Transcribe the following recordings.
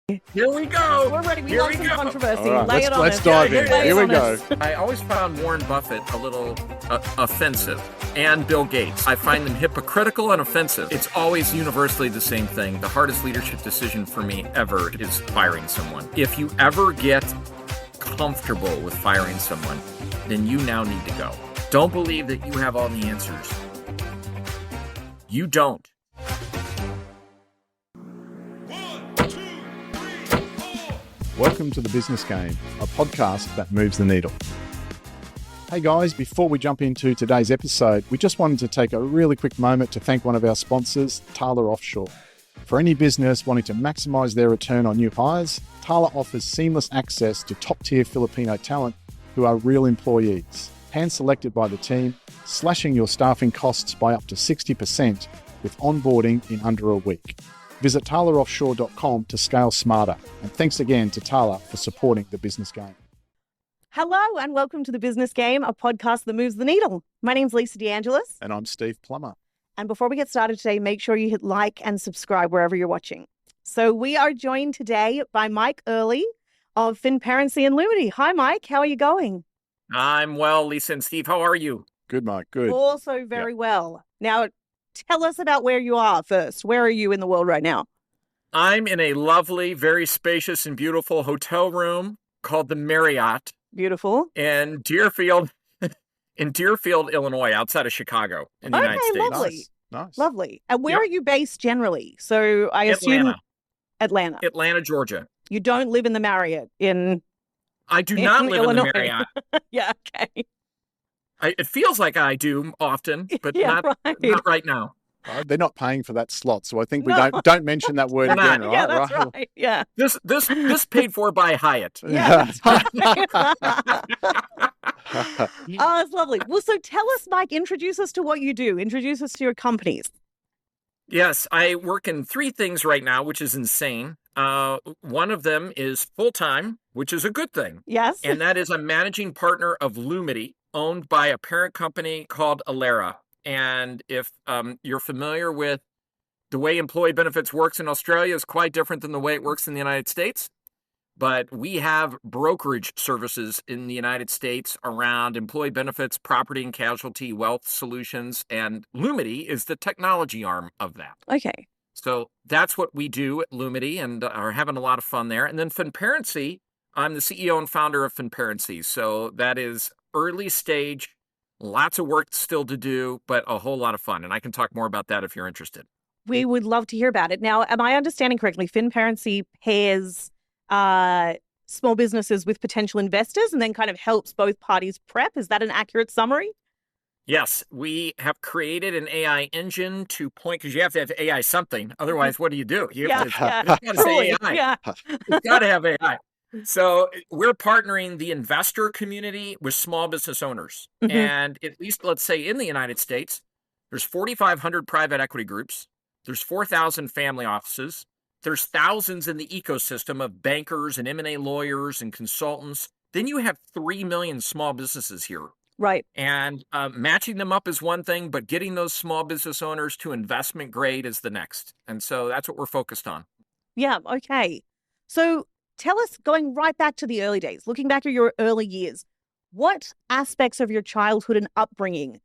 Here we go. We're ready. We Here love we some go. controversy. All right, Lay it on let's us. dive in. Lay it Here we on go. us. I always found Warren Buffett a little offensive, and Bill Gates. I find them hypocritical and offensive. It's always universally the same thing. The hardest leadership decision for me ever is firing someone. If you ever get comfortable with firing someone, then you now need to go. Don't believe that you have all the answers. You don't. Welcome to The Business Game, a podcast that moves the needle. Hey guys, before we jump into today's episode, we just wanted to take a really quick moment to thank one of our sponsors, Tala Offshore. For any business wanting to maximize their return on new hires, Tala offers seamless access to top-tier Filipino talent who are real employees, hand-selected by the team, slashing your staffing costs by up to 60% with onboarding in under a week. Visit TalaOffshore.com to scale smarter. And thanks again to Tala for supporting The Business Game. Hello and welcome to The Business Game, a podcast that moves the needle. My name's Lisa DeAngelis. And I'm Steve Plummer. And before we get started today, make sure you hit like and subscribe wherever you're watching. So we are joined today by Mike Ehrle of Finparency and Lumity. Hi, Mike. How are you going? I'm well, Lisa and Steve. How are you? Good, Mike. Good. Also very well. Now, tell us about where you are first. Where are you in the world right now? I'm in a lovely, very spacious and beautiful hotel room called the Marriott Beautiful. in Deerfield, Illinois, outside of Chicago in the United States. Lovely. Nice. Lovely. And where Yep. are you based generally? So I assume Atlanta. Atlanta, Georgia. You don't live in the Marriott in I do not live Illinois. in the Marriott. Yeah, okay. It feels like I do often, but Yeah, not right now. They're not paying for that slot, so I think we No. don't mention that word They're again, not. right? Yeah, that's right. Yeah. This paid for by Hyatt. Yeah. Oh, it's lovely. Well, so tell us, Mike, introduce us to what you do. Introduce us to your companies. Yes, I work in three things right now, which is insane. One of them is full-time, which is a good thing. Yes. And that is a managing partner of Lumity, owned by a parent company called Alera. And if you're familiar with the way employee benefits works in Australia, is quite different than the way it works in the United States. But we have brokerage services in the United States around employee benefits, property and casualty, wealth solutions, and Lumity is the technology arm of that. Okay. So that's what we do at Lumity and are having a lot of fun there. And then Finparency, I'm the CEO and founder of Finparency. So that is early stage, lots of work still to do, but a whole lot of fun. And I can talk more about that if you're interested. We would love to hear about it. Now, am I understanding correctly? Finparency pairs small businesses with potential investors and then kind of helps both parties prep. Is that an accurate summary? Yes, we have created an AI engine to point, because you have to have AI something. Otherwise, what do? You have to say AI. Yeah. You've got to have AI. So we're partnering the investor community with small business owners. Mhm. And at least, let's say in the United States, there's 4,500 private equity groups. There's 4,000 family offices. There's thousands in the ecosystem of bankers and M&A lawyers and consultants. Then you have 3 million small businesses here. Right. And matching them up is one thing, but getting those small business owners to investment grade is the next. And so that's what we're focused on. Yeah. Okay. So tell us, going right back to the early days, looking back at your early years, what aspects of your childhood and upbringing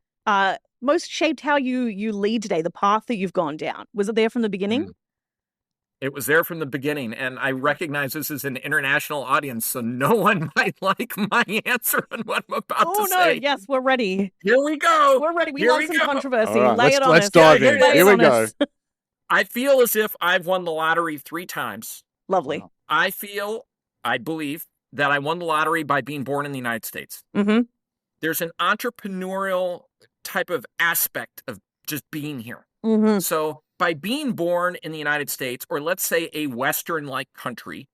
most shaped how you lead today, the path that you've gone down? Was it there from the beginning? It was there from the beginning, and I recognize this is an international audience, so no one might like my answer on what I'm about to say. Oh, no. Yes, we're ready. Here we go. We're ready. We Here love we some go. controversy. All right, Lay it on let's us. dive in. Lay it Here we on go. us. I feel as if I've won the lottery 3 times. Lovely. I believe that I won the lottery by being born in the United States. Mm-hmm. There's an entrepreneurial type of aspect of just being here. Mm-hmm. So by being born in the United States, or let's say a Western-like country,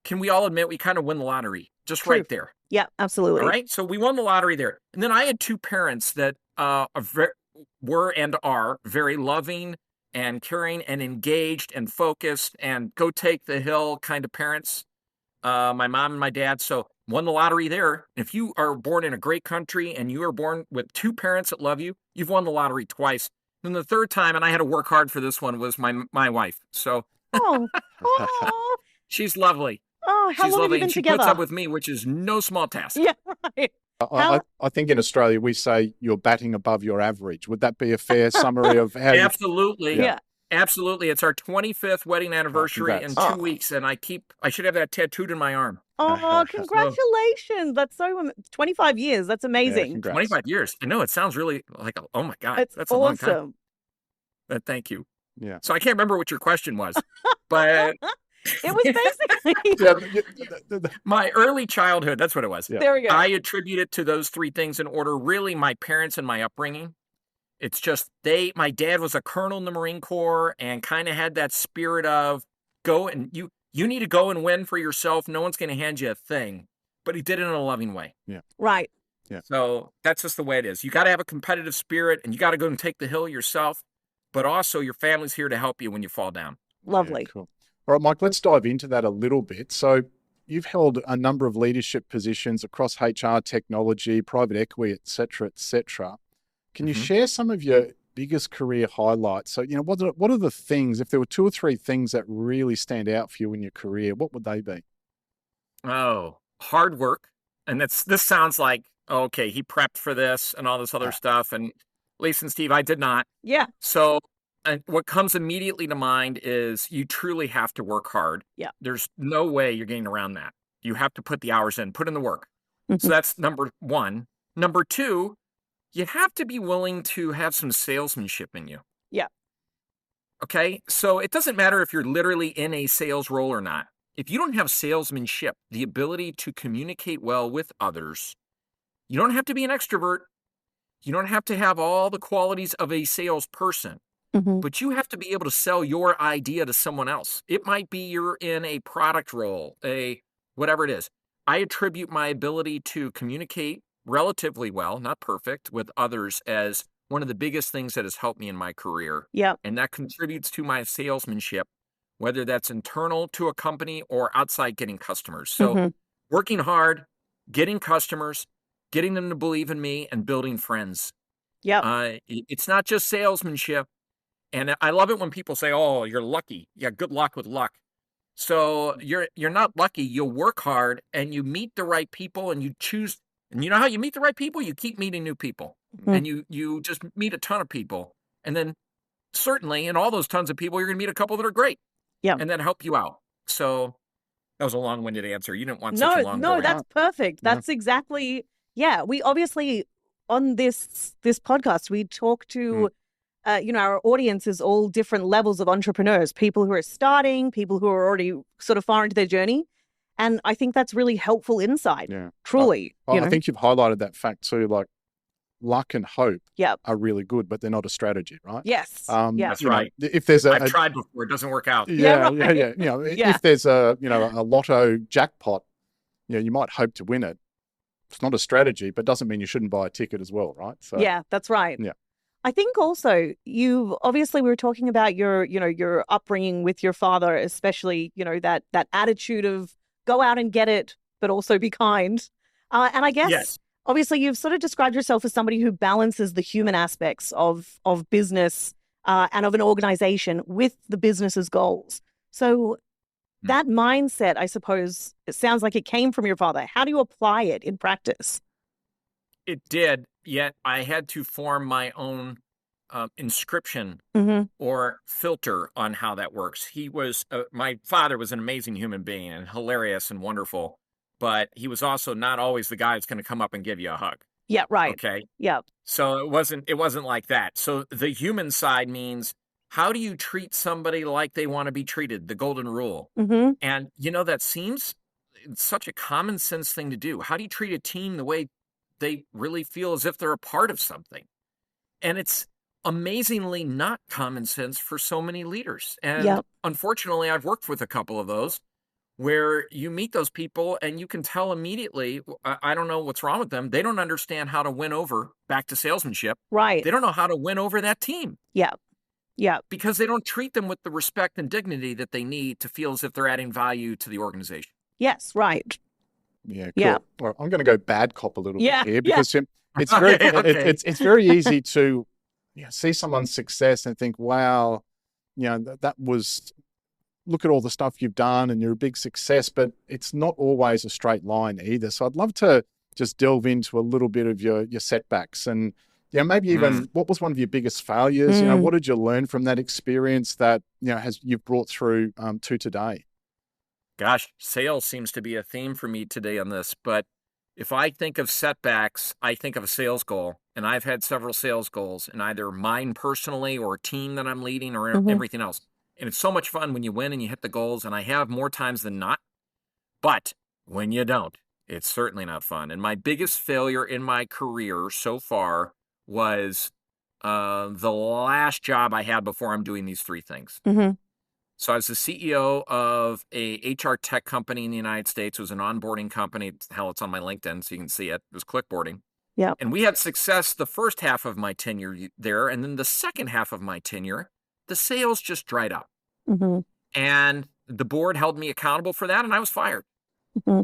can we all admit we kind of win the lottery just True. right there? Yeah, absolutely. All right. So we won the lottery there. And then I had 2 parents that were and are very loving and caring and engaged and focused and go take the hill kind of parents. My mom and my dad. So won the lottery there. If you are born in a great country and you are born with 2 parents that love you, you've won the lottery twice. And the third time, and I had to work hard for this one, was my wife. So Oh, She's lovely. Oh, how She's long have lovely, you been and she together? puts up with me, which is no small task. Yeah, right. I think in Australia we say you're batting above your average. Would that be a fair summary of how you? Absolutely. Yeah. Absolutely. It's our 25th wedding anniversary in congrats. 2 weeks, and I should have that tattooed in my arm. Oh, congratulations. That's so 25 years. That's Yeah, amazing. congrats. 25 years. I know, it sounds really like, oh my God, It's that's a long time. awesome. Thank you. Yeah. So I can't remember what your question was, but It was basically my early childhood, that's what it was. Yeah. there we go. I attribute it to those three things in order. Really, my parents and my upbringing. It's just my dad was a colonel in the Marine Corps and kind of had that spirit of go and you need to go and win for yourself. No one's going to hand you a thing, but he did it in a loving way. Yeah. Right. Yeah. So that's just the way it is. You got to have a competitive spirit and you got to go and take the hill yourself, but also your family's here to help you when you fall down. Lovely. Yeah, cool. All right, Mike, let's dive into that a little bit. So you've held a number of leadership positions across HR, technology, private equity, et cetera, et cetera. Can you share some of your biggest career highlights? So, what are the things, if there were 2 or 3 things that really stand out for you in your career, what would they be? Oh, hard work. And this sounds like, okay, he prepped for this and all this other stuff. And Lisa and Steve, I did not. Yeah. So what comes immediately to mind is you truly have to work hard. Yeah. There's no way you're getting around that. You have to put the hours in, put in the work. So that's number one. Number two, you have to be willing to have some salesmanship in you. Yeah. Okay. So it doesn't matter if you're literally in a sales role or not. If you don't have salesmanship, the ability to communicate well with others, you don't have to be an extrovert. You don't have to have all the qualities of a salesperson, but you have to be able to sell your idea to someone else. It might be you're in a product role, whatever it is. I attribute my ability to communicate relatively well, not perfect, with others as one of the biggest things that has helped me in my career. Yeah. And that contributes to my salesmanship, whether that's internal to a company or outside getting customers. So working hard, getting customers, getting them to believe in me, and building friends. Yeah. It's not just salesmanship. And I love it when people say, oh, you're lucky. Yeah, good luck with luck. So you're not lucky. You'll work hard and you meet the right people and you choose. And you know how you meet the right people? You keep meeting new people. And you just meet a ton of people. And then certainly in all those tons of people, you're going to meet a couple that are great. Yeah. And that help you out. So that was a long-winded answer. You didn't want such a long No, that's perfect. That's exactly, we obviously on this podcast, we talk to, our audience is all different levels of entrepreneurs, people who are starting, people who are already sort of far into their journey. And I think that's really helpful insight. Yeah. Truly. I think you've highlighted that fact too, like luck and hope are really good, but they're not a strategy, right? Yes. That's right. If there's I've tried before, it doesn't work out. Yeah. If there's a lotto jackpot, you might hope to win it. It's not a strategy, but doesn't mean you shouldn't buy a ticket as well, right? So yeah, that's right. Yeah. I think also we were talking about your upbringing with your father, especially, that attitude of go out and get it, but also be kind. And I guess, obviously, you've sort of described yourself as somebody who balances the human aspects of business and of an organization with the business's goals. So that mindset, I suppose, it sounds like it came from your father. How do you apply it in practice? It did, yet I had to form my own inscription or filter on how that works. My father was an amazing human being and hilarious and wonderful, but he was also not always the guy that's going to come up and give you a hug. Yeah, right. Okay. Yeah. So it wasn't like that. So the human side means, how do you treat somebody like they want to be treated? The golden rule. And that seems such a common sense thing to do. How do you treat a team the way they really feel as if they're a part of something? And it's amazingly not common sense for so many leaders. And unfortunately, I've worked with a couple of those where you meet those people and you can tell immediately, I don't know what's wrong with them. They don't understand how to win over, back to salesmanship. Right. They don't know how to win over that team. Yeah. Yeah. Because they don't treat them with the respect and dignity that they need to feel as if they're adding value to the organization. Yes, right. Yeah, cool. Yeah. Well, I'm going to go bad cop a little bit here because it's very it's very easy to see someone's success and think, wow, that was look at all the stuff you've done and you're a big success, but it's not always a straight line either. So I'd love to just delve into a little bit of your setbacks and, maybe even what was one of your biggest failures? What did you learn from that experience that, you've brought through to today? Gosh, sales seems to be a theme for me today on this, but if I think of setbacks, I think of a sales goal, and I've had several sales goals, and either mine personally or a team that I'm leading or everything else. And it's so much fun when you win and you hit the goals, and I have more times than not. But when you don't, it's certainly not fun. And my biggest failure in my career so far was the last job I had before I'm doing these three things. So I was the CEO of a HR tech company in the United States. It was an onboarding company. Hell, it's on my LinkedIn, so you can see it. It was Clickboarding. Yeah. And we had success the first half of my tenure there. And then the second half of my tenure, the sales just dried up. And the board held me accountable for that, and I was fired.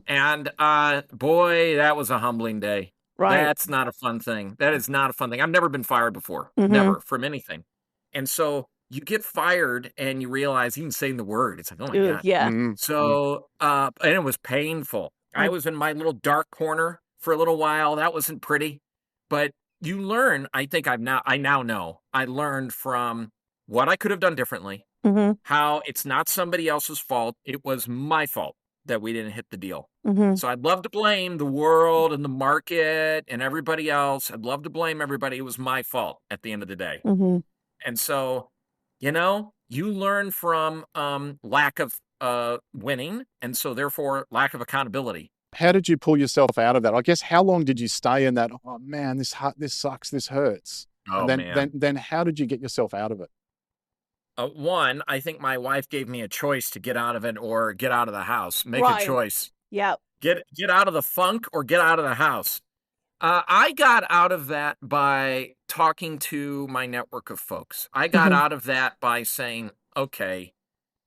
And boy, that was a humbling day. Right. That's not a fun thing. That is not a fun thing. I've never been fired before, never, from anything. And so you get fired and you realize even saying the word, it's like, oh my God. Yeah. So, and it was painful. I was in my little dark corner for a little while. That wasn't pretty, but you learn. I think I now know I learned from what I could have done differently, how it's not somebody else's fault. It was my fault that we didn't hit the deal. So I'd love to blame the world and the market and everybody else. I'd love to blame everybody. It was my fault at the end of the day. And so, you learn from lack of winning, and so therefore lack of accountability. How did you pull yourself out of that? I guess how long did you stay in that? Oh man, this sucks. This hurts. Oh, and then how did you get yourself out of it? One, I think my wife gave me a choice to get out of it or get out of the house. Make a choice. Yeah. Get out of the funk or get out of the house. I got out of that by talking to my network of folks. I got out of that by saying, okay,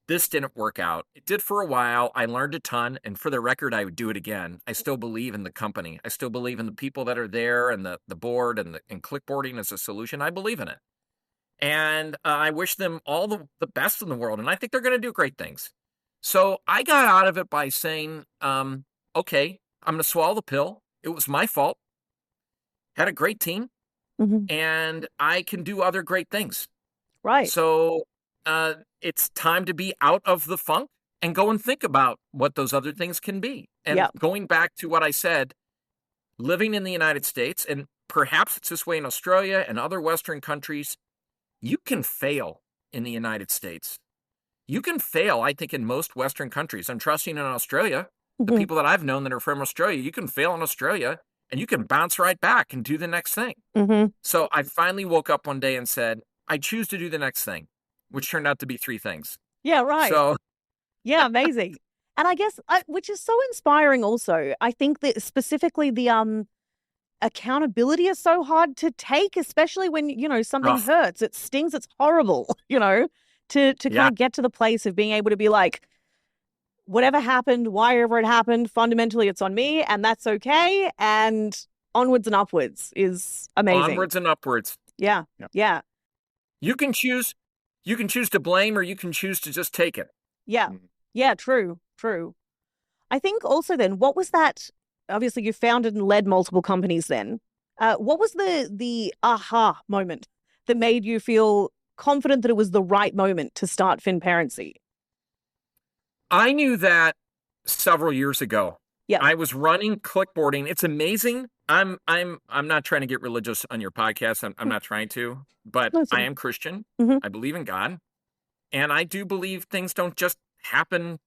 this didn't work out. It did for a while. I learned a ton. And for the record, I would do it again. I still believe in the company. I still believe in the people that are there and the board and Clickboarding as a solution. I believe in it. And I wish them all the best in the world. And I think they're going to do great things. So I got out of it by saying, okay, I'm going to swallow the pill. It was my fault. Had a great team. And I can do other great things. Right. So it's time to be out of the funk and go and think about what those other things can be. And going back to what I said, living in the United States, and perhaps it's this way in Australia and other Western countries, you can fail in the United States. You can fail, I think, in most Western countries. I'm trusting in Australia. The people that I've known that are from Australia, you can fail in Australia and you can bounce right back and do the next thing. So I finally woke up one day and said, I choose to do the next thing, which turned out to be three things. Yeah, right. So yeah, amazing. And I guess, which is so inspiring also, I think that specifically the accountability is so hard to take, especially when, something hurts. It stings. It's horrible, to kind of get to the place of being able to be like, whatever happened, wherever it happened, fundamentally it's on me and that's okay. And onwards and upwards is amazing. Onwards and upwards. Yeah. Yeah. You can choose to blame or you can choose to just take it. Yeah. Yeah. True. I think also then, what was that? Obviously you founded and led multiple companies then. What was the aha moment that made you feel confident that it was the right moment to start Finparency? I knew that several years ago. Yeah. I was running Clickboarding. It's amazing. I'm not trying to get religious on your podcast. I'm not trying to, but I am Christian. I believe in God. And I do believe things don't just happen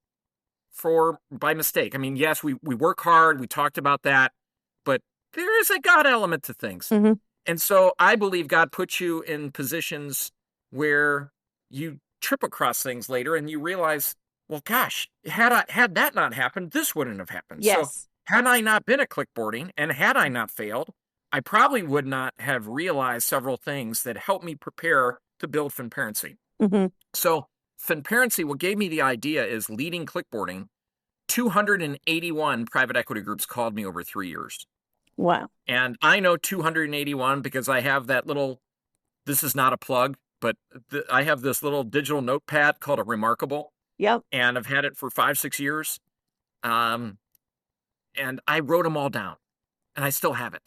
by mistake. I mean, yes, we work hard. We talked about that, but there is a God element to things. And so I believe God puts you in positions where you trip across things later and you realize, well, gosh, had that not happened, this wouldn't have happened. Yes. So had I not been at Clickboarding and had I not failed, I probably would not have realized several things that helped me prepare to build Finparency. So Finparency, what gave me the idea is leading Clickboarding. 281 private equity groups called me over 3 years. Wow. And I know 281 because I have that little, this is not a plug, but I have this little digital notepad called a Remarkable. Yep. and I've had it for 5-6 years. And I wrote them all down, and I still have it.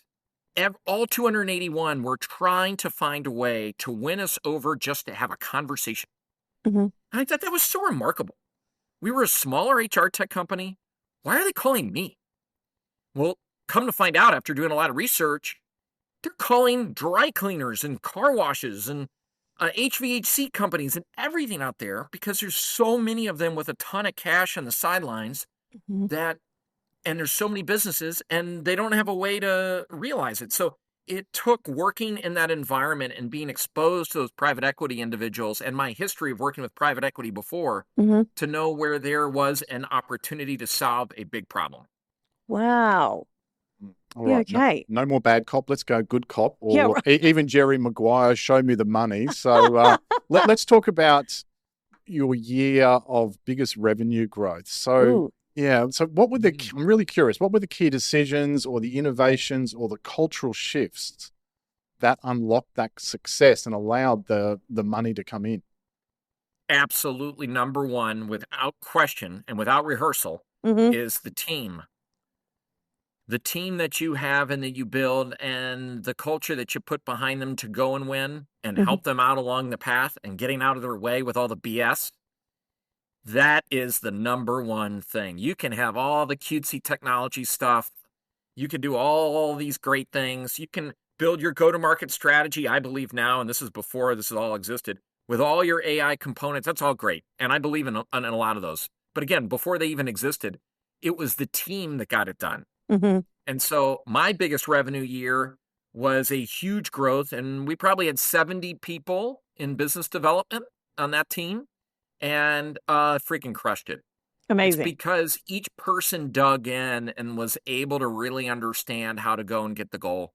All 281 were trying to find a way to win us over just to have a conversation. Mm-hmm. I thought that was so remarkable. We were a smaller HR tech company. Why are they calling me? Well, come to find out after doing a lot of research, they're calling dry cleaners and car washes and HVAC companies and everything out there because there's so many of them with a ton of cash on the sidelines Mm-hmm. and there's so many businesses and they don't have a way to realize it. So it took working in that environment and being exposed to those private equity individuals and my history of working with private equity before Mm-hmm. to know where there was an opportunity to solve a big problem. Wow. All Yeah, right. okay. No more bad cop. Let's go good cop. Or Yeah, right. even Jerry Maguire, show me the money. So let's talk about your year of biggest revenue growth. So Ooh. yeah. So I'm really curious, what were the key decisions or the innovations or the cultural shifts that unlocked that success and allowed the money to come in? Absolutely number one, without question and without rehearsal, Mm-hmm. is the team. The team that you have and that you build and the culture that you put behind them to go and win and Mm-hmm. help them out along the path and getting out of their way with all the BS. That is the number one thing. You can have all the cutesy technology stuff. You can do all these great things. You can build your go-to-market strategy, I believe now, and this is before this all existed, with all your AI components. That's all great. And I believe in a lot of those. But again, before they even existed, it was the team that got it done. Mm-hmm. And so my biggest revenue year was a huge growth, and we probably had 70 people in business development on that team, and freaking crushed it. It's Amazing. because each person dug in and was able to really understand how to go and get the goal.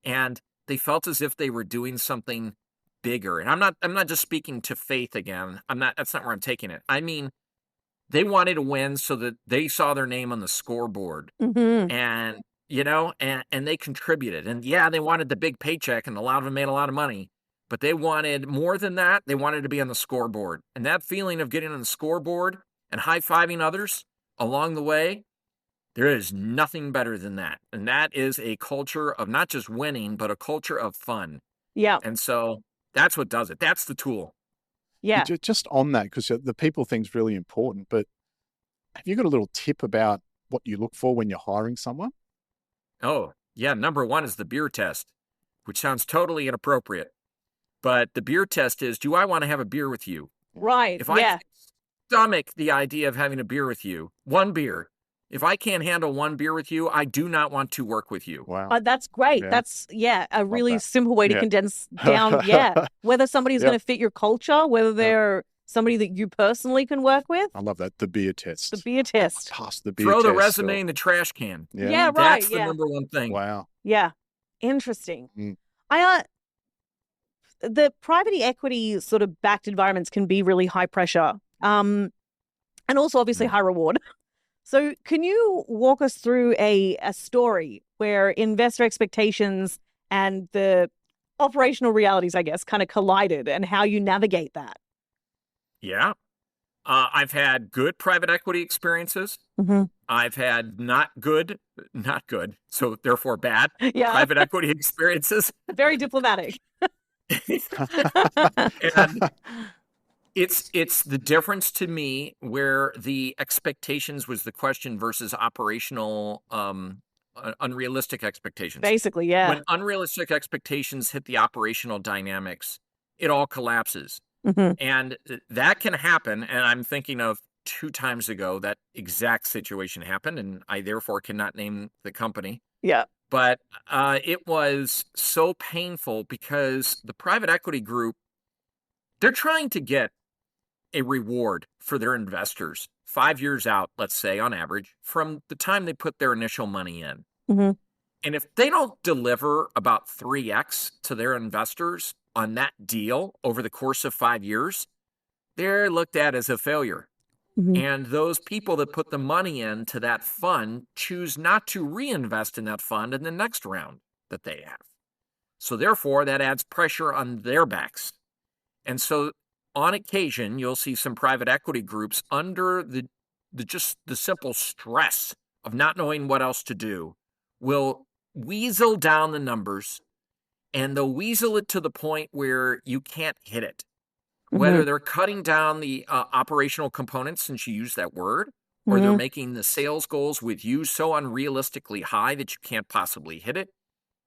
And they felt as if they were doing something bigger. And I'm not just speaking to faith again. That's not where I'm taking it. I mean, they wanted to win so that they saw their name on the scoreboard. Mm-hmm. And, and they contributed. And yeah, they wanted the big paycheck, and a lot of them made a lot of money. But they wanted more than that. They wanted to be on the scoreboard. And that feeling of getting on the scoreboard and high-fiving others along the way, there is nothing better than that. And that is a culture of not just winning, but a culture of fun. Yeah. And so that's what does it. That's the tool. Yeah. Just on that, because the people thing's really important, but have you got a little tip about what you look for when you're hiring someone? Oh, yeah. Number one is the beer test, which sounds totally inappropriate. But the beer test is, do I want to have a beer with you? Right. If Yeah. I stomach the idea of having a beer with you, one beer, if I can't handle one beer with you, I do not want to work with you. Wow. That's great. Yeah. That's, a really that. simple way to Yeah. condense down, whether somebody's Yep. going to fit your culture, whether they're somebody that you personally can work with. I love that. The beer test. The beer test. Pass the beer Throw test. the resume in the trash can. Yeah, right. That's the Yeah. number one thing. Wow. Yeah. Interesting. Mm. The private equity sort of backed environments can be really high pressure. And also obviously high reward. So can you walk us through a story where investor expectations and the operational realities, I guess, kind of collided and how you navigate that? Yeah. I've had good private equity experiences. Mm-hmm. I've had not good, so therefore bad Yeah. private equity experiences. Very diplomatic. And it's the difference to me where the expectations was the question versus operational unrealistic expectations. Basically, yeah. When unrealistic expectations hit the operational dynamics, it all collapses. Mm-hmm. And that can happen. And I'm thinking of 2 times ago that exact situation happened, and I therefore cannot name the company. Yeah. But it was so painful because the private equity group, they're trying to get a reward for their investors 5 years out, let's say, on average, from the time they put their initial money in. Mm-hmm. And if they don't deliver about 3x to their investors on that deal over the course of 5 years, they're looked at as a failure. Mm-hmm. And those people that put the money into that fund choose not to reinvest in that fund in the next round that they have. So therefore, that adds pressure on their backs. And so on occasion, you'll see some private equity groups under just the simple stress of not knowing what else to do will weasel down the numbers, and they'll weasel it to the point where you can't hit it. Whether they're cutting down the operational components, since you use that word, or they're making the sales goals with you so unrealistically high that you can't possibly hit it.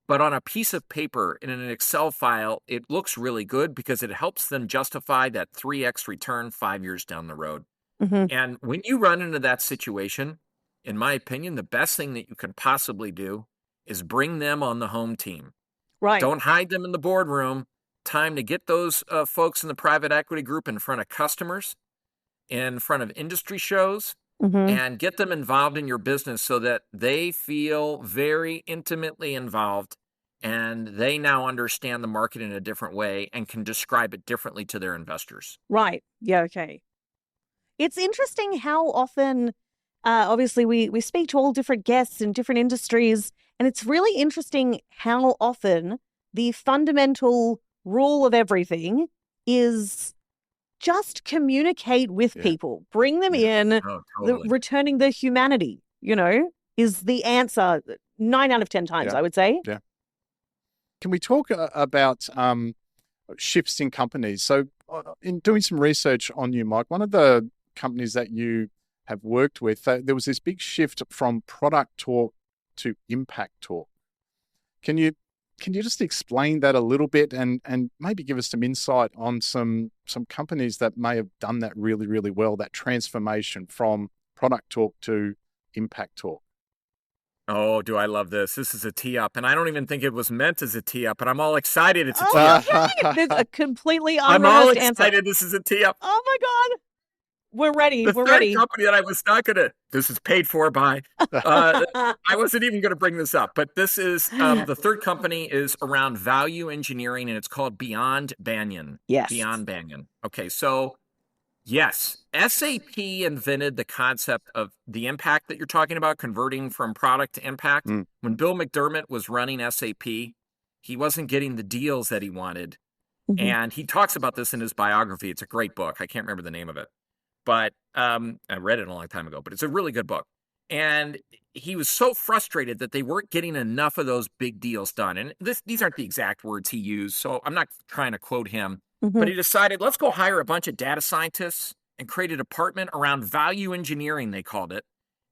But on a piece of paper in an Excel file, it looks really good because it helps them justify that 3x return 5 years down the road. And when you run into that situation, in my opinion, the best thing that you can possibly do is bring them on the home team. Right. Don't hide them in the boardroom. Time to get those folks in the private equity group in front of customers, in front of industry shows, and get them involved in your business so that they feel very intimately involved and they now understand the market in a different way and can describe it differently to their investors. Right. Yeah. Okay. It's interesting how often, obviously, we speak to all different guests in different industries, and it's really interesting how often the fundamental rule of everything is just communicate with people, bring them in, Totally. returning the humanity, is the answer 9 out of 10 times, I would say. Yeah. Can we talk about shifts in companies? So in doing some research on you, Mike, one of the companies that you have worked with, there was this big shift from product talk to impact talk. Can you just explain that a little bit and maybe give us some insight on some companies that may have done that really, really well, that transformation from product talk to impact talk? Oh, do I love this. This is a tee up, and I don't even think it was meant as a tee up, but I'm all excited it's a tee up. Right. There's a completely I'm all unrehearsed excited answer. this is a tee up. Oh my God. We're ready. The We're third ready. company that I was not going to, this is paid for by, I wasn't even going to bring this up, but this is, the third company is around value engineering, and it's called Beyond Banyan. Yes. Beyond Banyan. Okay, so yes, SAP invented the concept of the impact that you're talking about, converting from product to impact. When Bill McDermott was running SAP, he wasn't getting the deals that he wanted. And he talks about this in his biography. It's a great book. I can't remember the name of it. But I read it a long time ago, but it's a really good book. And he was so frustrated that they weren't getting enough of those big deals done. And these aren't the exact words he used, so I'm not trying to quote him. But he decided, let's go hire a bunch of data scientists and create a department around value engineering, they called it.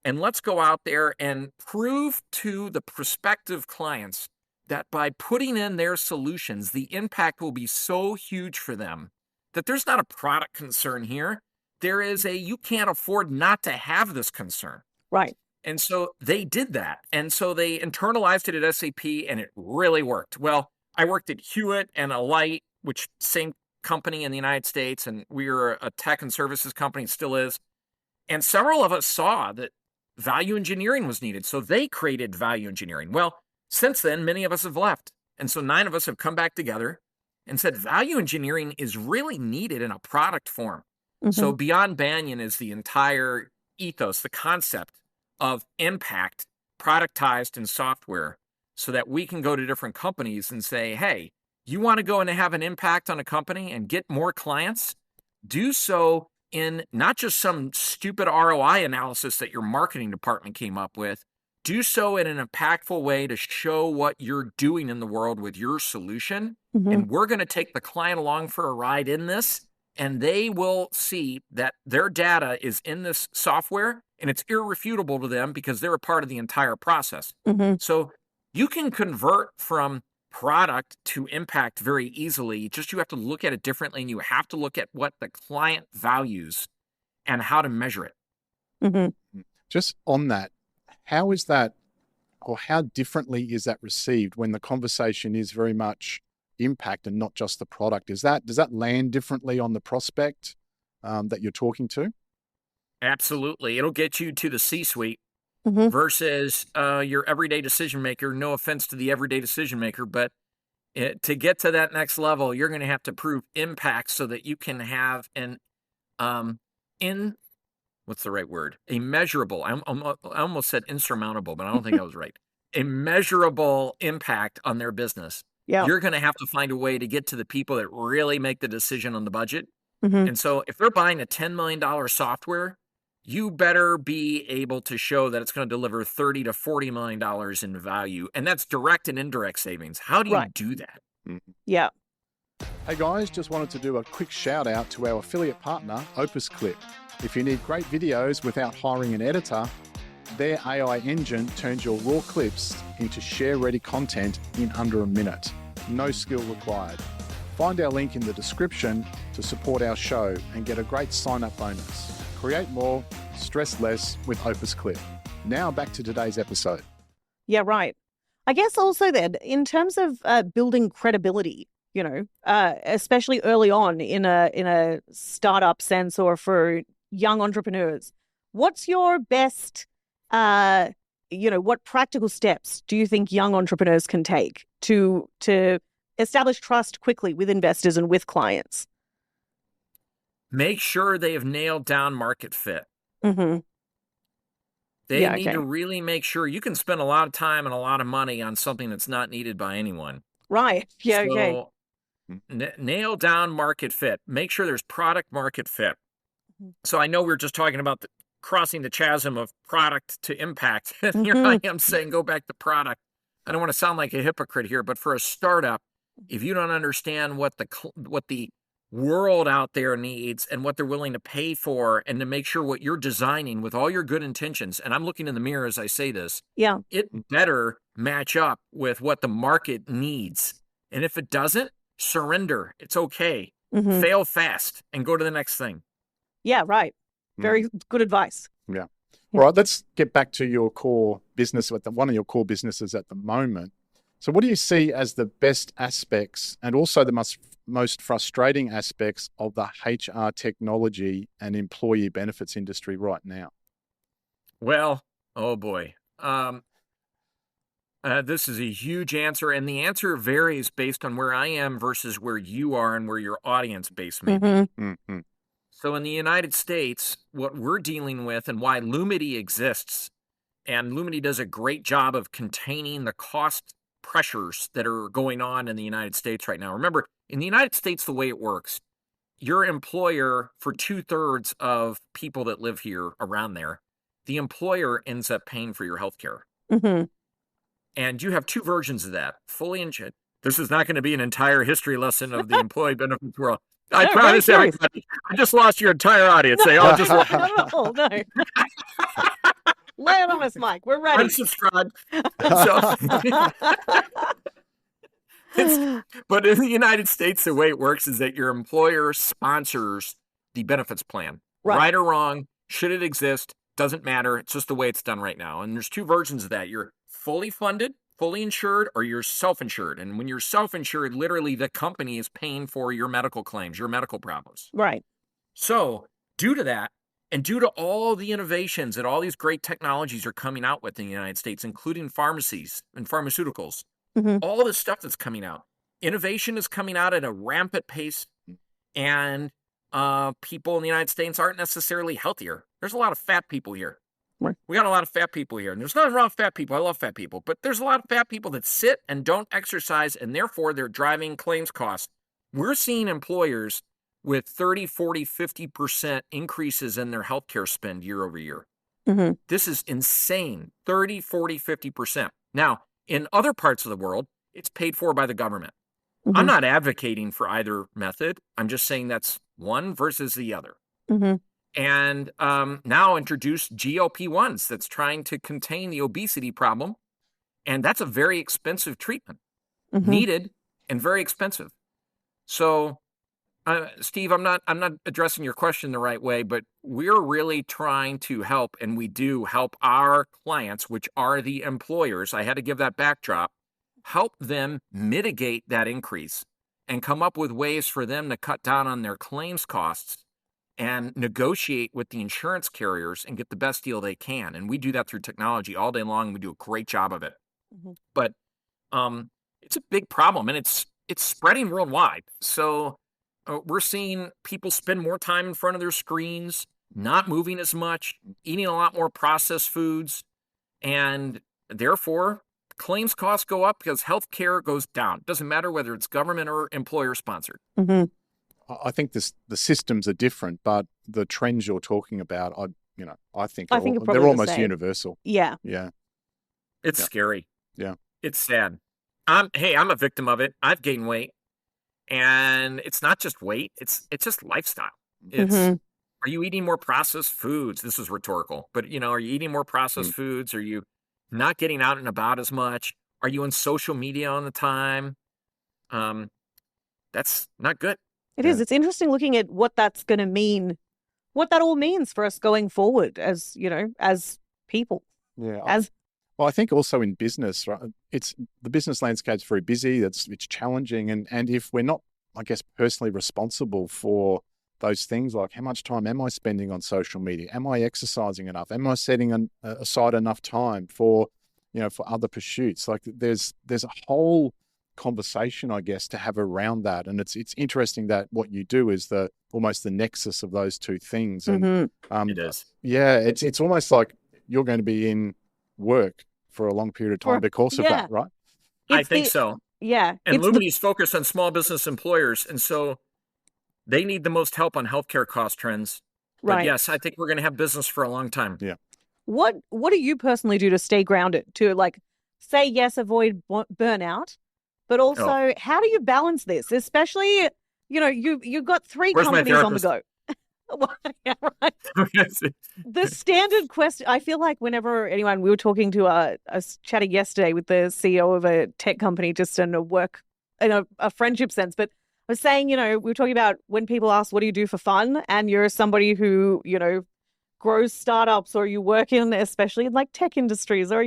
And let's go out there and prove to the prospective clients that by putting in their solutions, the impact will be so huge for them that there's not a product concern here. There is you can't afford not to have this concern. Right. And so they did that. And so they internalized it at SAP, and it really worked. Well, I worked at Hewitt and Alight, which same company in the United States, and we were a tech and services company, still is. And several of us saw that value engineering was needed. So they created value engineering. Well, since then, many of us have left. And so 9 of us have come back together and said value engineering is really needed in a product form. So Beyond Banyan is the entire ethos, the concept of impact productized in software so that we can go to different companies and say, hey, you want to go and have an impact on a company and get more clients? Do so in not just some stupid ROI analysis that your marketing department came up with. Do so in an impactful way to show what you're doing in the world with your solution. And we're going to take the client along for a ride in this. And they will see that their data is in this software and it's irrefutable to them because they're a part of the entire process. So you can convert from product to impact very easily. Just you have to look at it differently, and you have to look at what the client values and how to measure it. Just on that, how is that, or how differently is that received when the conversation is very much impact and not just the product? Does that land differently on the prospect that you're talking to? Absolutely. It'll get you to the C-suite versus your everyday decision maker. No offense to the everyday decision maker, but to get to that next level, you're going to have to prove impact so that you can have an what's the right word? A measurable. I almost said insurmountable, but I don't think I was right. A measurable impact on their business. Yeah. You're going to have to find a way to get to the people that really make the decision on the budget Mhm. And so if they're buying a $10 million software, you better be able to show that it's going to deliver $30 to $40 million in value. And that's direct and indirect savings. How do you Right. do that? Yeah. Hey guys, just wanted to do a quick shout out to our affiliate partner, Opus Clip. If you need great videos without hiring an editor, their AI engine turns your raw clips into share-ready content in under a minute. No skill required. Find our link in the description to support our show and get a great sign-up bonus. Create more, stress less with Opus Clip. Now back to today's episode. Yeah, right. I guess also then, in terms of building credibility, especially early on in a startup sense or for young entrepreneurs, what's your best, what practical steps do you think young entrepreneurs can take to establish trust quickly with investors and with clients? Make sure they have nailed down market fit. Mm-hmm. They need to really make sure. You can spend a lot of time and a lot of money on something that's not needed by anyone. Right. Yeah. So, nail down market fit. Make sure there's product market fit. So I know we were just talking about crossing the chasm of product to impact. And here I am saying, go back to product. I don't want to sound like a hypocrite here, but for a startup, if you don't understand what the world out there needs and what they're willing to pay for, and to make sure what you're designing with all your good intentions, and I'm looking in the mirror as I say this, it better match up with what the market needs. And if it doesn't, surrender. It's okay. Fail fast and go to the next thing. Yeah, right. Very good advice. Yeah. All right, let's get back to your core business, one of your core businesses at the moment. So what do you see as the best aspects and also the most frustrating aspects of the HR technology and employee benefits industry right now? Well, oh boy. This is a huge answer, and the answer varies based on where I am versus where you are and where your audience base may be. So in the United States, what we're dealing with and why Lumity exists, and Lumity does a great job of containing the cost pressures that are going on in the United States right now. Remember, in the United States, the way it works, your employer, for 2/3 of people that live here around there, the employer ends up paying for your health care. And you have two versions of that, fully insured. This is not going to be an entire history lesson of the employee benefits world. I promise everybody, I just lost your entire audience. They all just not at all, no. Lay it on us, Mike. We're ready. Unsubscribe. But in the United States, the way it works is that your employer sponsors the benefits plan. Right or wrong, should it exist, doesn't matter. It's just the way it's done right now. And there's two versions of that. You're fully funded, fully insured, or you're self-insured. And when you're self-insured, literally the company is paying for your medical claims, your medical problems. Right. So due to that, and due to all the innovations that all these great technologies are coming out with in the United States, including pharmacies and pharmaceuticals, all the stuff that's coming out, innovation is coming out at a rampant pace, and people in the United States aren't necessarily healthier. There's a lot of fat people here. Right. We got a lot of fat people here, and there's nothing wrong with fat people. I love fat people, but there's a lot of fat people that sit and don't exercise, and therefore they're driving claims costs. We're seeing employers with 30, 40, 50% increases in their healthcare spend year over year. This is insane. 30, 40, 50%. Now, in other parts of the world, it's paid for by the government. I'm not advocating for either method. I'm just saying that's one versus the other. And now introduce GLP-1s that's trying to contain the obesity problem. And that's a very expensive treatment, needed and very expensive. So, Steve, I'm not addressing your question the right way, but we're really trying to help, and we do help our clients, which are the employers. I had to give that backdrop. Help them mitigate that increase and come up with ways for them to cut down on their claims costs and negotiate with the insurance carriers and get the best deal they can. And we do that through technology all day long. We do a great job of it. But it's a big problem, and it's spreading worldwide. So we're seeing people spend more time in front of their screens, not moving as much, eating a lot more processed foods, and therefore claims costs go up because healthcare goes down. It doesn't matter whether it's government or employer sponsored. I think the systems are different, but the trends you're talking about, I think I think they're the almost same. universal. Yeah. Yeah. It's Yeah. scary. Yeah. It's sad. I'm a victim of it. I've gained weight, and it's not just weight. It's just lifestyle. It's, Mhm. are you eating more processed foods? This is rhetorical, but are you eating more processed Mm. foods? Are you not getting out and about as much? Are you on social media all the time? That's not good. It Yeah. is. It's interesting looking at what that's going to mean, what that all means for us going forward as, as people. Yeah. Well, I think also in business, right? It's the business landscape's very busy. It's challenging, and if we're not, I guess, personally responsible for those things, like how much time am I spending on social media? Am I exercising enough? Am I setting aside enough time for, for other pursuits? Like there's a whole conversation, I guess, to have around that, and it's interesting that what you do is almost the nexus of those two things, and It is. yeah, it's almost like you're going to be in work for a long period of time because of that, right? I think so. Yeah. And Lumity's focused on small business employers, and so they need the most help on healthcare cost trends. But Right. yes, I think we're going to have business for a long time. Yeah. What do you personally do to stay grounded, to say yes, avoid burnout, but also how do you balance this? Especially, you've got 3 Where's my companies on the therapist? go. Yeah, right. The standard question, I feel like whenever we were talking to a chatting yesterday with the CEO of a tech company, just in a friendship sense, but I was saying, we were talking about when people ask, what do you do for fun? And you're somebody who, grows startups, or you work in, especially in tech industries, or,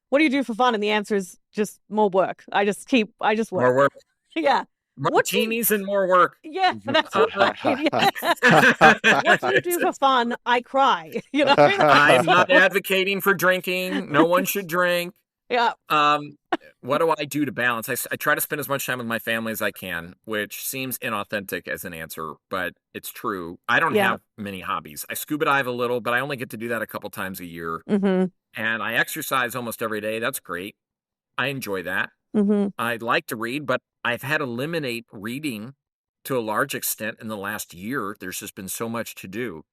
what do you do for fun? And the answer is just more work. I just work. More work. Yeah. Martinis and more work. Yeah, that's right. Yeah. What do you do for fun? I cry. I'm not advocating for drinking. No one should drink. Yeah. What do I do to balance? I try to spend as much time with my family as I can, which seems inauthentic as an answer, but it's true. I don't have many hobbies. I scuba dive a little, but I only get to do that a couple times a year. Mm-hmm. And I exercise almost every day. That's great. I enjoy that. Mm-hmm. I'd like to read, but I've had to eliminate reading to a large extent in the last year. There's just been so much to do.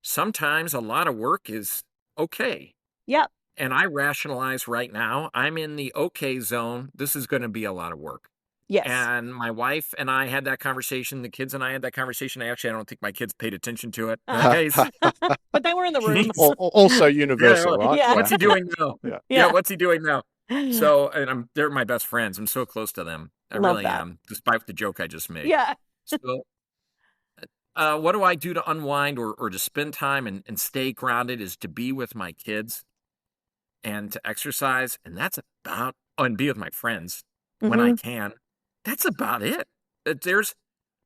Sometimes a lot of work is okay. Yep. And I rationalize right now, I'm in the okay zone. This is going to be a lot of work. Yes. And my wife and I had that conversation. The kids and I had that conversation. I don't think my kids paid attention to it. But they were in the room. Also universal, right? Yeah. What's he doing now? Yeah. What's he doing now? So, and they're my best friends. I'm so close to them. I really am, despite the joke I just made. Yeah. So, what do I do to unwind or to spend time and stay grounded is to be with my kids and to exercise. And that's about, and be with my friends when I can. That's about it.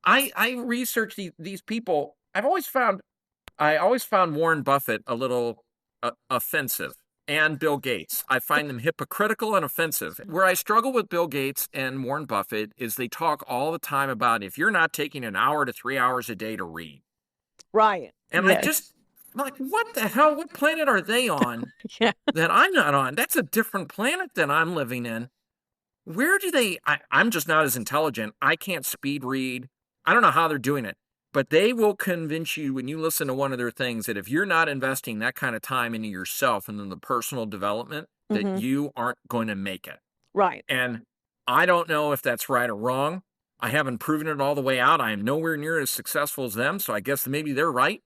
I research these people. I always found Warren Buffett a little offensive, and Bill Gates. I find them hypocritical and offensive. Where I struggle with Bill Gates and Warren Buffett is they talk all the time about if you're not taking an hour to 3 hours a day to read. Right. And I'm like, what the hell? What planet are they on that I'm not on? That's a different planet than I'm living in. Where do they... I'm just not as intelligent. I can't speed read. I don't know how they're doing it. But they will convince you when you listen to one of their things that if you're not investing that kind of time into yourself and in the personal development, that you aren't going to make it. Right. And I don't know if that's right or wrong. I haven't proven it all the way out. I am nowhere near as successful as them, so I guess maybe they're right.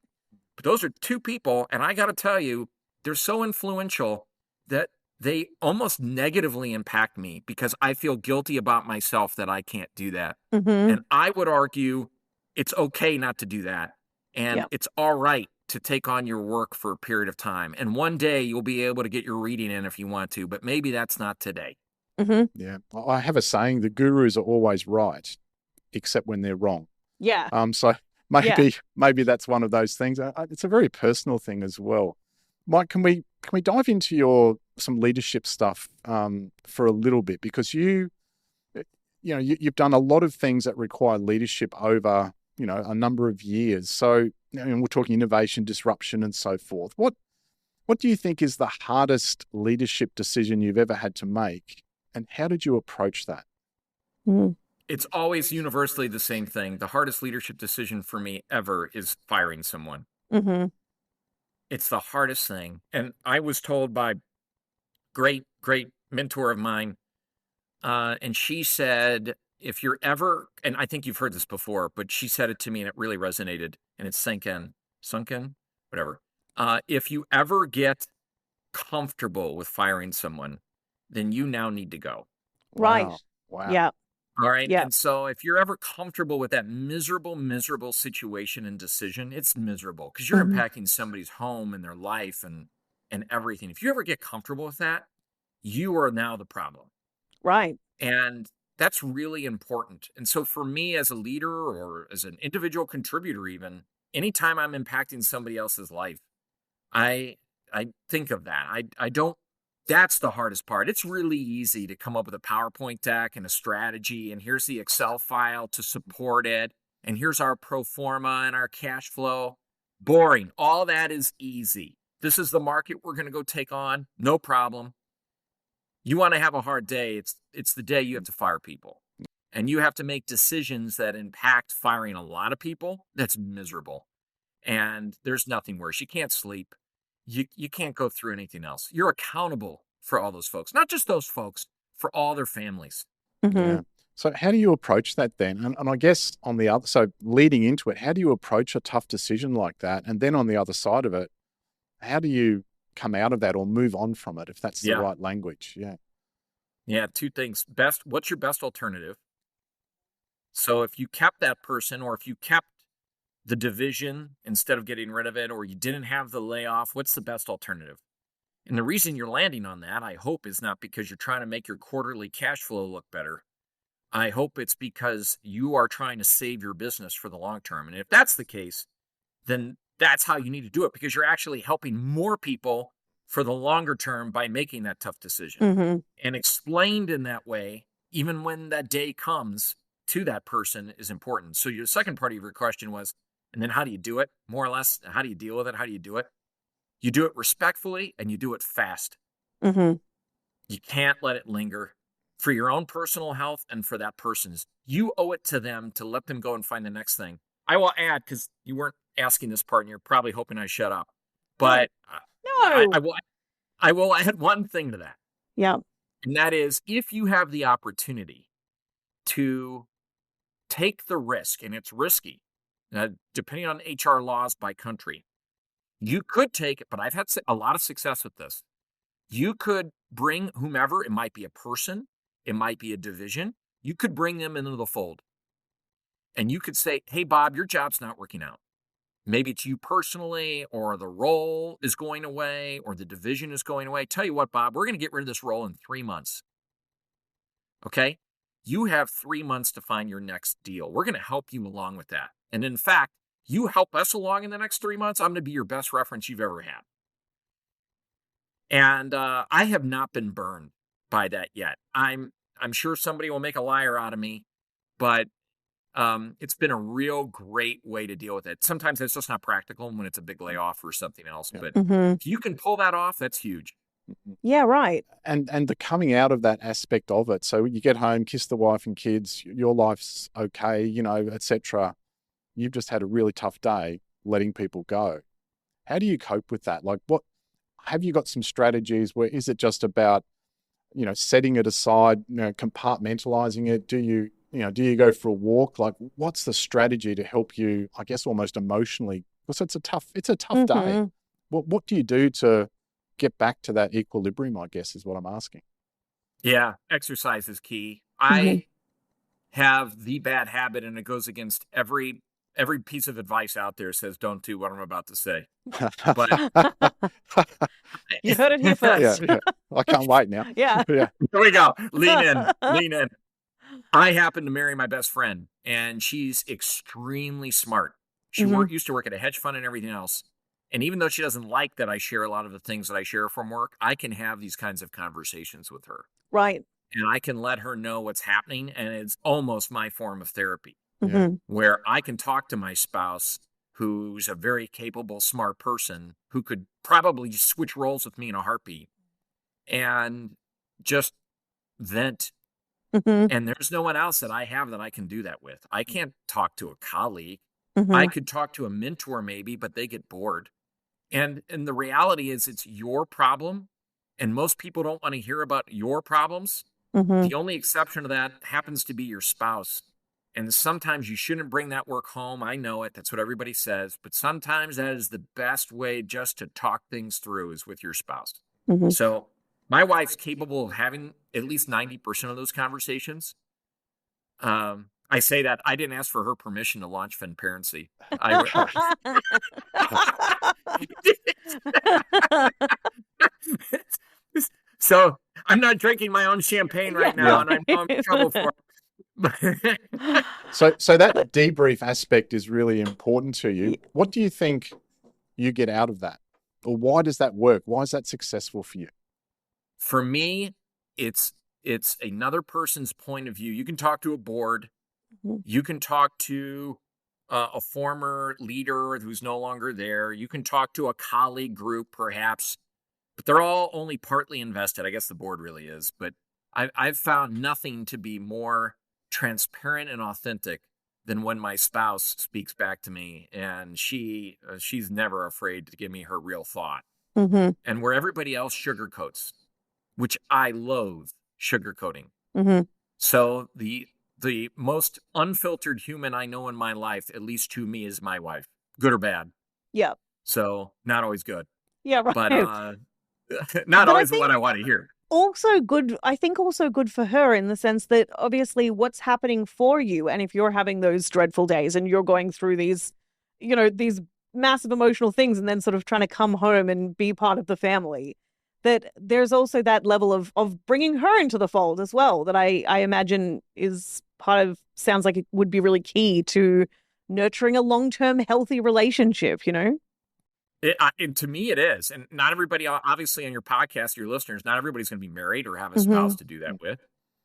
But those are 2 people, and I got to tell you, they're so influential that they almost negatively impact me because I feel guilty about myself that I can't do that. And I would argue it's okay not to do that. And it's all right to take on your work for a period of time. And one day you'll be able to get your reading in if you want to, but maybe that's not today. Yeah. I have a saying, the gurus are always right, except when they're wrong. Yeah. So maybe that's one of those things. It's a very personal thing as well. Mike, can we dive into some leadership stuff for a little bit? Because you've done a lot of things that require leadership over, a number of years. So, we're talking innovation, disruption, and so forth. What do you think is the hardest leadership decision you've ever had to make, and how did you approach that? it's always universally the same thing. The hardest leadership decision for me ever is firing someone. Mm-hmm. It's the hardest thing. And I was told by great mentor of mine, and she said, if you're ever, and I think you've heard this before, but she said it to me and it really resonated and it sunk in, whatever. If you ever get comfortable with firing someone, then you now need to go. Right. Wow. Yeah. All right. Yeah. And so if you're ever comfortable with that miserable situation and decision, it's miserable because you're Mhm. impacting somebody's home and their life and everything. If you ever get comfortable with that, you are now the problem. Right. And that's really important. And so for me as a leader or as an individual contributor, even anytime I'm impacting somebody else's life, I think of that. I don't, that's the hardest part. It's really easy to come up with a PowerPoint deck and a strategy, and here's the Excel file to support it, and here's our pro forma and our cash flow. Boring. All that is easy. This is the market we're going to go take on. No problem. You want to have a hard day, it's the day you have to fire people. And you have to make decisions that impact firing a lot of people. That's miserable. And there's nothing worse. You can't sleep. You can't go through anything else. You're accountable for all those folks, not just those folks, for all their families. Mm-hmm. Yeah. So how do you approach that then? And I guess on the other, so leading into it, how do you approach a tough decision like that? And then on the other side of it, how do you come out of that or move on from it, if that's the right language? Yeah. Yeah. Two things. What's your best alternative? So if you kept that person, or if you kept the division instead of getting rid of it, or you didn't have the layoff, what's the best alternative? And the reason you're landing on that, I hope, is not because you're trying to make your quarterly cash flow look better. I hope it's because you are trying to save your business for the long term. And if that's the case, then that's how you need to do it, because you're actually helping more people for the longer term by making that tough decision. Mm-hmm. And explained in that way, even when that day comes to that person, is important. So your second part of your question was, and then how do you do it? More or less, how do you deal with it? How do you do it? You do it respectfully and you do it fast. Mm-hmm. You can't let it linger. For your own personal health and for that person's, you owe it to them to let them go and find the next thing. I will add, because you weren't asking this part and you're probably hoping I shut up, but No. I will add one thing to that. Yeah. And that is, if you have the opportunity to take the risk, and it's risky, depending on HR laws by country, you could take it, but I've had a lot of success with this. You could bring whomever, it might be a person, it might be a division, you could bring them into the fold. And you could say, hey, Bob, your job's not working out. Maybe it's you personally, or the role is going away, or the division is going away. Tell you what, Bob, we're going to get rid of this role in 3 months. Okay? You have 3 months to find your next deal. We're going to help you along with that. And in fact, you help us along in the next 3 months, I'm going to be your best reference you've ever had. And I have not been burned by that yet. I'm sure somebody will make a liar out of me, but it's been a real great way to deal with it. Sometimes it's just not practical when it's a big layoff or something else. But if you can pull that off, that's huge. Yeah, right. And the coming out of that aspect of it. So you get home, kiss the wife and kids, your life's okay, etc. You've just had a really tough day letting people go. How do you cope with that? Like, what have you got some strategies where is it just about, setting it aside, compartmentalizing it? Do you go for a walk? Like, what's the strategy to help you, I guess, almost emotionally? Because it's a tough day. What do you do to get back to that equilibrium, I guess, is what I'm asking. Yeah, exercise is key. I have the bad habit, and it goes against every piece of advice out there, says don't do what I'm about to say. But you heard it here first. Yeah. I can't wait now. Yeah. Here we go. Lean in. I happen to marry my best friend, and she's extremely smart. She used to work at a hedge fund and everything else. And even though she doesn't like that I share a lot of the things that I share from work, I can have these kinds of conversations with her. Right. And I can let her know what's happening. And it's almost my form of therapy, where I can talk to my spouse, who's a very capable, smart person, who could probably switch roles with me in a heartbeat, and just vent Mm-hmm. And there's no one else that I have that I can do that with. I can't talk to a colleague. I Mm-hmm. could talk to a mentor maybe, but they get bored. And the reality is it's your problem, and most people don't want to hear about your problems. Mm-hmm. The only exception to that happens to be your spouse. And sometimes you shouldn't bring that work home. I know it. That's what everybody says. But sometimes that is the best way just to talk things through is with your spouse. Mm-hmm. So my wife's capable of having at least 90% of those conversations. I say that I didn't ask for her permission to launch Finparency. So I'm not drinking my own champagne right now, Yeah. and I know I'm in trouble for it. So that debrief aspect is really important to you. What do you think you get out of that? Or why does that work? Why is that successful for you? For me, it's another person's point of view. You can talk to a board. You can talk to a former leader who's no longer there. You can talk to a colleague group, perhaps, but they're all only partly invested. I guess the board really is. But I've found nothing to be more transparent and authentic than when my spouse speaks back to me, and she's never afraid to give me her real thought. Mm-hmm. And where everybody else sugarcoats, which I loathe sugarcoating. Mm-hmm. So the most unfiltered human I know in my life, at least to me, is my wife, good or bad. Yeah. So not always good, Yeah, but right. not But I always think what I want to hear. also good for her in the sense that obviously what's happening for you, and if you're having those dreadful days and you're going through these, these massive emotional things and then sort of trying to come home and be part of the family, that there's also that level of bringing her into the fold as well, that I imagine is sounds like it would be really key to nurturing a long-term healthy relationship. And to me, it is. And not everybody, obviously, on your podcast, your listeners, not everybody's going to be married or have a Mm-hmm. spouse to do that with.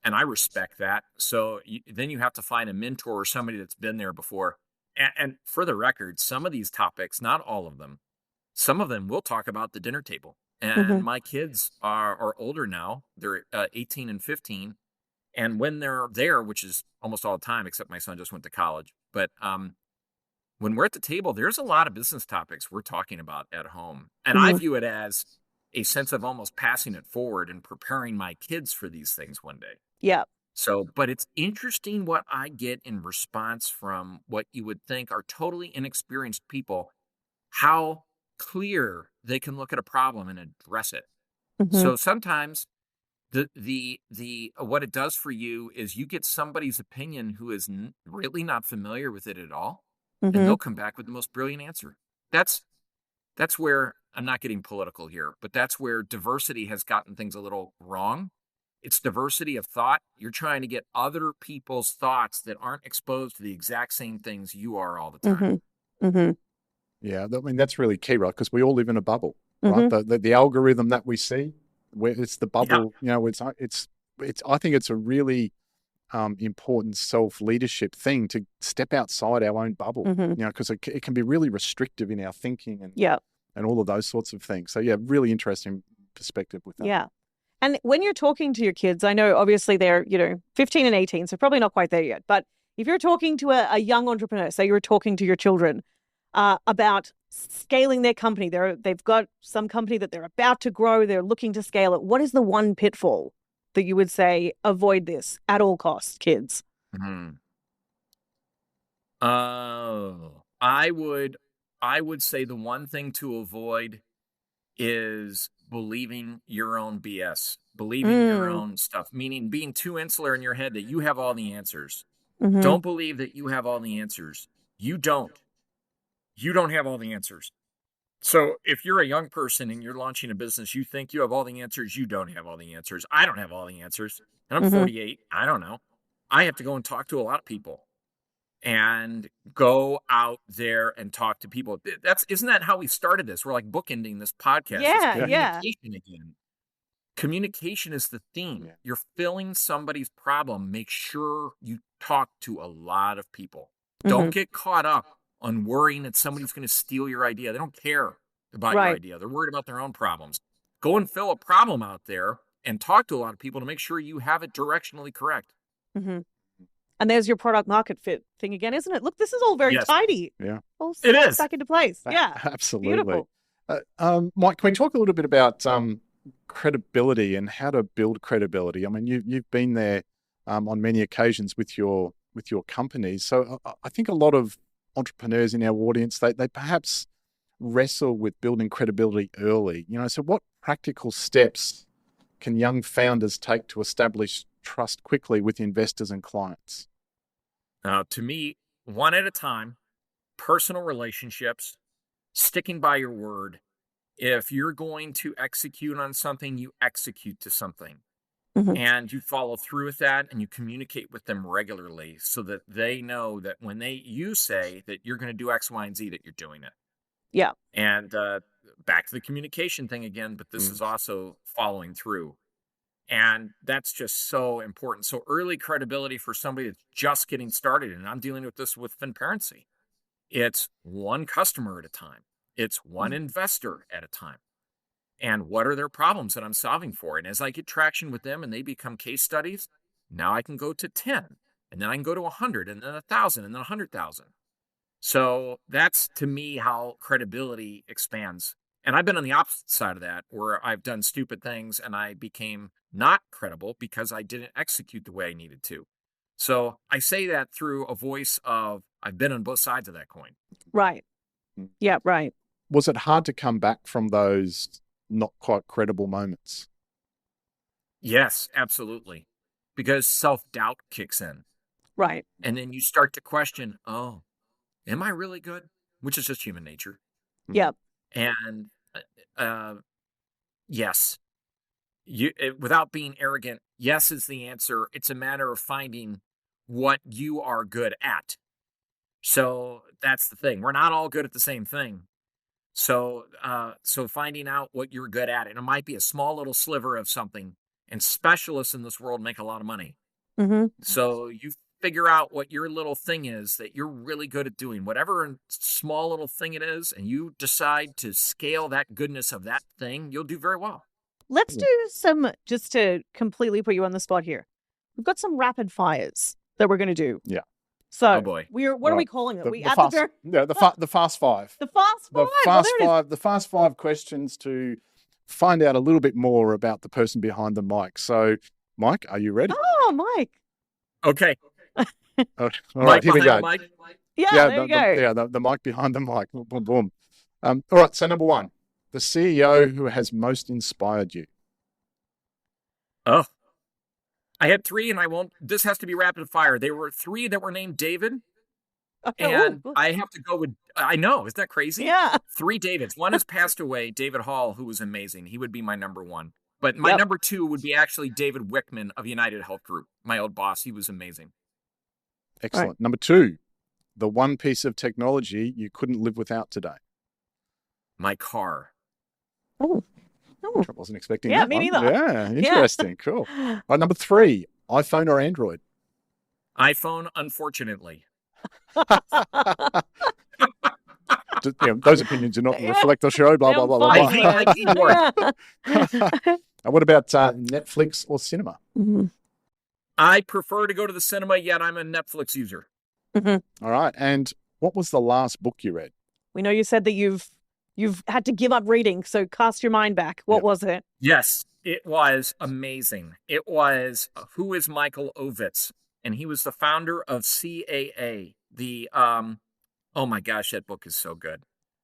And I respect that. So then you have to find a mentor or somebody that's been there before. And for the record, some of these topics, not all of them, some of them we'll talk about the dinner table. Mm-hmm. And my kids are older now. They're 18 and 15. And when they're there, which is almost all the time, except my son just went to college. But when we're at the table, there's a lot of business topics we're talking about at home. And I Mm-hmm. view it as a sense of almost passing it forward and preparing my kids for these things one day. Yeah. So, but it's interesting what I get in response from what you would think are totally inexperienced people, how clear they can look at a problem and address it. Mm-hmm. So sometimes the what it does for you is you get somebody's opinion who is really not familiar with it at all, and Mm-hmm. they'll come back with the most brilliant answer. That's where I'm not getting political here, but that's where diversity has gotten things a little wrong. It's diversity of thought. You're trying to get other people's thoughts that aren't exposed to the exact same things you are all the time. Mm-hmm. Mm-hmm. Yeah, I mean, that's really key, right? Because we all live in a bubble, right? Mm-hmm. The algorithm that we see, where it's the Yeah. bubble, it's I think it's a really important self-leadership thing to step outside our own bubble, Mm-hmm. because it can be really restrictive in our thinking Yeah. and all of those sorts of things. So yeah, really interesting perspective with that. Yeah. And when you're talking to your kids, I know obviously they're, 15 and 18, so probably not quite there yet. But if you're talking to a young entrepreneur, say you're talking to your children about scaling their company, they've got some company that they're about to grow, they're looking to scale it. What is the one pitfall that you would say, avoid this at all costs, kids? Mm-hmm. I would say the one thing to avoid is believing your own BS, believing your Mm. own stuff, meaning being too insular in your head that you have all the answers. Mm-hmm. Don't believe that you have all the answers. You don't. You don't have all the answers. So if you're a young person and you're launching a business, you think you have all the answers. You don't have all the answers. I don't have all the answers. And I'm Mm-hmm. 48. I don't know. I have to go and talk to a lot of people and go out there and talk to people. Isn't that how we started this? We're like bookending this podcast. Yeah, It's yeah. communication again. Communication is the theme. Yeah. You're filling somebody's problem. Make sure you talk to a lot of people. Mm-hmm. Don't get caught up on worrying that somebody's going to steal your idea. They don't care about your Right. idea. They're worried about their own problems. Go and fill a problem out there and talk to a lot of people to make sure you have it directionally correct. Mm-hmm. And there's your product market fit thing again, isn't it? Look, this is all very Yes. tidy. Yeah. All It snaps is. back into place. Yeah. Absolutely. Beautiful. Mike, can we talk a little bit about credibility and how to build credibility? I mean, you've been there on many occasions with your companies. So I think a lot of entrepreneurs in our audience, they perhaps wrestle with building credibility early. So what practical steps can young founders take to establish trust quickly with investors and clients? To me, one at a time, personal relationships, sticking by your word. If you're going to execute on something, you execute to something. Mm-hmm. And you follow through with that, and you communicate with them regularly so that they know that when you say that you're going to do X, Y, and Z, that you're doing it. Yeah. And back to the communication thing again, but this is also following through. And that's just so important. So early credibility for somebody that's just getting started, and I'm dealing with this with Finparency. It's one customer at a time. It's one investor at a time. And what are their problems that I'm solving for? And as I get traction with them and they become case studies, now I can go to 10, and then I can go to 100, and then 1,000, and then 100,000. So that's, to me, how credibility expands. And I've been on the opposite side of that, where I've done stupid things and I became not credible because I didn't execute the way I needed to. So I say that through a voice of, I've been on both sides of that coin. Right. Yeah, right. Was it hard to come back from those not quite credible moments? Yes, absolutely. Because self-doubt kicks in. Right. And then you start to question, oh, am I really good? Which is just human nature. Yeah. And yes, without being arrogant, yes is the answer. It's a matter of finding what you are good at. So that's the thing. We're not all good at the same thing. So finding out what you're good at, and it might be a small little sliver of something, and specialists in this world make a lot of money. Mm-hmm. So you figure out what your little thing is that you're really good at doing, whatever small little thing it is, and you decide to scale that goodness of that thing, you'll do very well. Let's do some, just to completely put you on the spot here. We've got some rapid fires that we're going to do. Yeah. So Oh boy. what are we calling it? The We fast, the fast five. The fast five. The fast five questions to find out a little bit more about the person behind the mic. So, Mike, are you ready? Oh, Mike. Okay. All right, here we go. Yeah, there you go. The mic behind the mic. Boom, boom. All right, so number one, the CEO who has most inspired you. Oh, I had three, and this has to be rapid fire. There were three that were named David, and I have to go with, I know, isn't that crazy? Yeah. 3 Davids. One has passed away, David Hall, who was amazing. He would be my number one. But my number 2 would be actually David Wickman of United Health Group, my old boss. He was amazing. Excellent. Right. Number 2, the one piece of technology you couldn't live without today. My car. Oh. I wasn't expecting Yeah, that me one. neither. Yeah, interesting. Cool. All right, number 3, iPhone or Android? iPhone, unfortunately. Those opinions do not reflect the show, blah, blah, blah, blah, blah. What about Netflix or cinema? Mm-hmm. I prefer to go to the cinema, yet I'm a Netflix user. Mm-hmm. All right. And what was the last book you read? We know you said that you've had to give up reading, so cast your mind back. What was it? Yes, it was amazing. It was Who is Michael Ovitz? And he was the founder of CAA. Oh my gosh, that book is so good.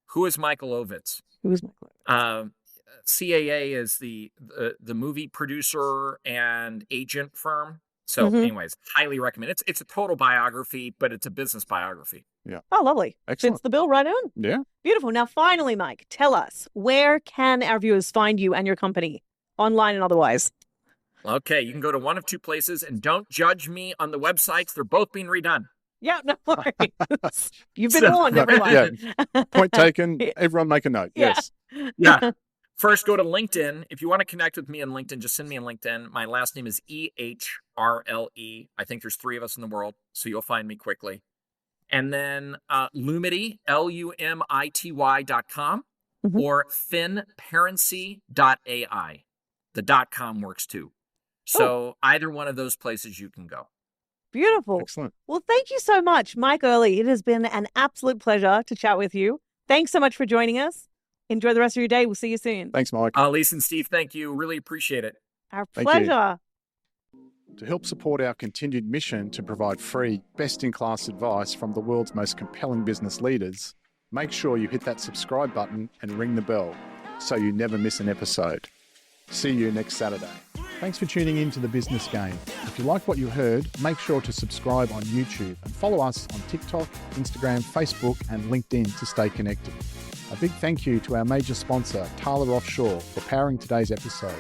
Who is Michael Ovitz? Who is Michael Ovitz? CAA is the movie producer and agent firm. So anyways, highly recommend. It's a total biography, but it's a business biography. Yeah. Oh, lovely. Excellent. Fits the bill right on. Yeah. Beautiful. Now, finally, Mike, tell us, where can our viewers find you and your company, online and otherwise? Okay, you can go to one of 2 places, and don't judge me on the websites. They're both being redone. Yeah, no worries. You've been warned, everyone. Yeah. Point taken. Everyone make a note. Yeah. Yes. Yeah. First, go to LinkedIn. If you want to connect with me on LinkedIn, just send me on LinkedIn. My last name is Ehrle. I think there's 3 of us in the world, so you'll find me quickly. And then Lumity, LUMITY.com, or Finparency.ai. The .com works too. So either one of those places you can go. Beautiful. Excellent. Well, thank you so much, Mike Ehrle. It has been an absolute pleasure to chat with you. Thanks so much for joining us. Enjoy the rest of your day. We'll see you soon. Thanks, Mike. Lisa and Steve, thank you. Really appreciate it. Our Thank you. pleasure. To help support our continued mission to provide free, best-in-class advice from the world's most compelling business leaders, make sure you hit that subscribe button and ring the bell so you never miss an episode. See you next Saturday. Thanks for tuning in to The Business Game. If you like what you heard, make sure to subscribe on YouTube and follow us on TikTok, Instagram, Facebook, and LinkedIn to stay connected. A big thank you to our major sponsor, Tyler Offshore, for powering today's episode.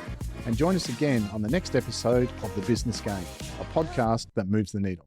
And join us again on the next episode of The Business Game, a podcast that moves the needle.